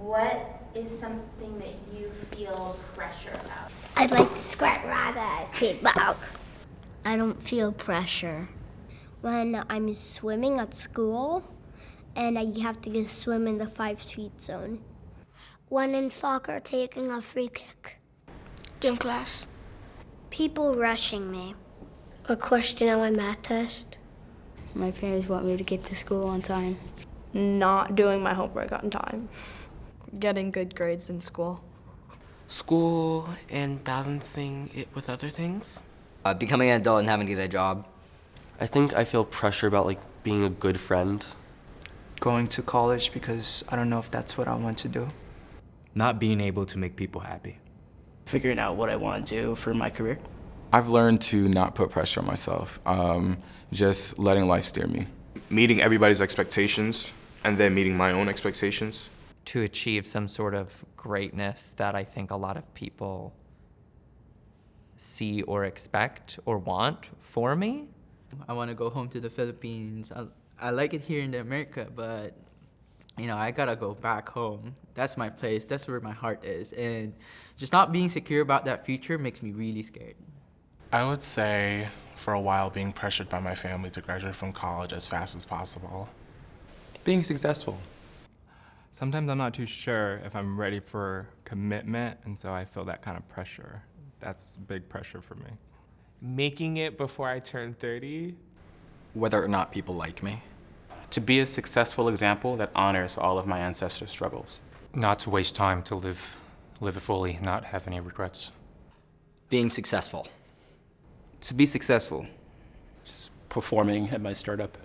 What is something that you feel pressure about? I'd like to squirt rather at people. I don't feel pressure. When I'm swimming at school and I have to go swim in the 5 feet zone. When in soccer, taking a free kick. Gym class. People rushing me. A question on my math test. My parents want me to get to school on time. Not doing my homework on time. Getting good grades in school. School and balancing it with other things. Becoming an adult and having to get a job. I think I feel pressure about being a good friend. Going to college because I don't know if that's what I want to do. Not being able to make people happy. Figuring out what I want to do for my career. I've learned to not put pressure on myself, just letting life steer me. Meeting everybody's expectations and then meeting my own expectations. To achieve some sort of greatness that I think a lot of people see or expect or want for me. I want to go home to the Philippines. I like it here in America, but I gotta go back home. That's my place. That's where my heart is. And just not being secure about that future makes me really scared. I would say for a while being pressured by my family to graduate from college as fast as possible. Being successful. Sometimes I'm not too sure if I'm ready for commitment, and so I feel that kind of pressure. That's big pressure for me. Making it before I turn 30. Whether or not people like me. To be a successful example that honors all of my ancestors' struggles. Not to waste time, to live it fully, not have any regrets. Being successful. To be successful. Just performing at my startup.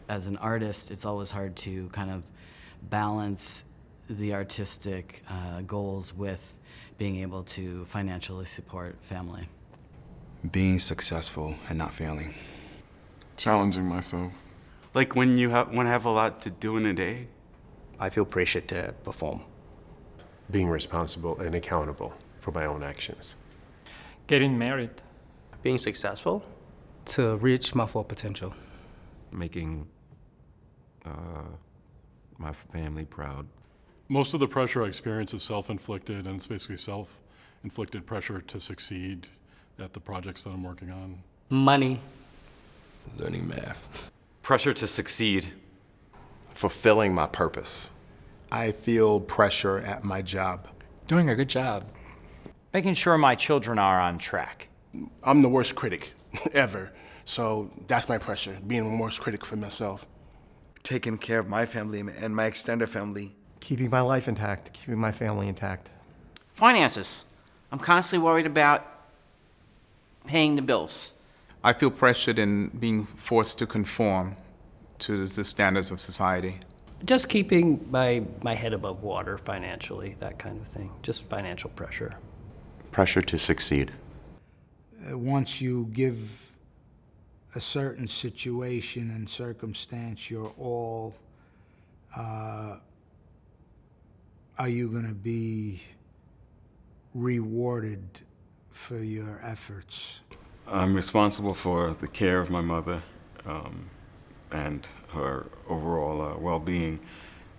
As an artist, it's always hard to kind of balance the artistic goals with being able to financially support family. Being successful and not failing. Challenging myself. Like when you want to have a lot to do in a day. I feel pressure to perform. Being responsible and accountable for my own actions. Getting married. Being successful. To reach my full potential. Making my family proud. Most of the pressure I experience is self-inflicted, and it's basically self-inflicted pressure to succeed at the projects that I'm working on. Money. Learning math. Pressure to succeed. Fulfilling my purpose. I feel pressure at my job. Doing a good job. Making sure my children are on track. I'm the worst critic ever, so that's my pressure, being the worst critic for myself. Taking care of my family and my extended family. Keeping my life intact, keeping my family intact. Finances. I'm constantly worried about paying the bills. I feel pressured in being forced to conform to the standards of society. Just keeping my head above water financially, that kind of thing. Just financial pressure. Pressure to succeed. Once you give a certain situation and circumstance your all, are you going to be rewarded for your efforts? I'm responsible for the care of my mother and her overall well-being,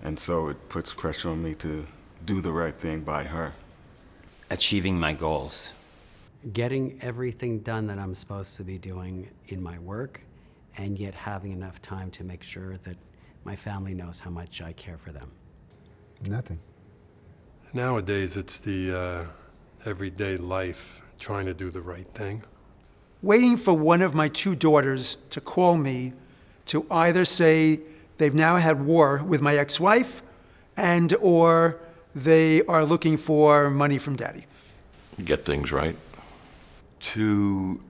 and so it puts pressure on me to do the right thing by her. Achieving my goals. Getting everything done that I'm supposed to be doing in my work, and yet having enough time to make sure that my family knows how much I care for them. Nothing. Nowadays, it's the everyday life, trying to do the right thing. Waiting for one of my two daughters to call me to either say they've now had war with my ex-wife and or they are looking for money from daddy. Get things right. To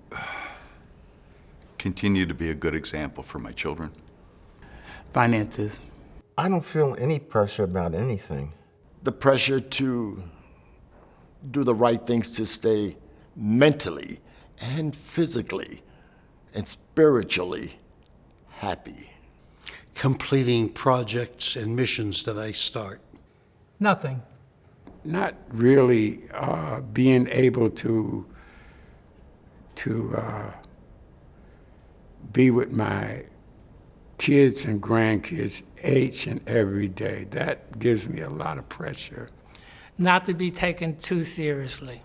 continue to be a good example for my children. Finances. I don't feel any pressure about anything. The pressure to do the right things to stay mentally and physically and spiritually happy. Completing projects and missions that I start. Nothing. Not really being able to be with my kids and grandkids each and every day. That gives me a lot of pressure. Not to be taken too seriously.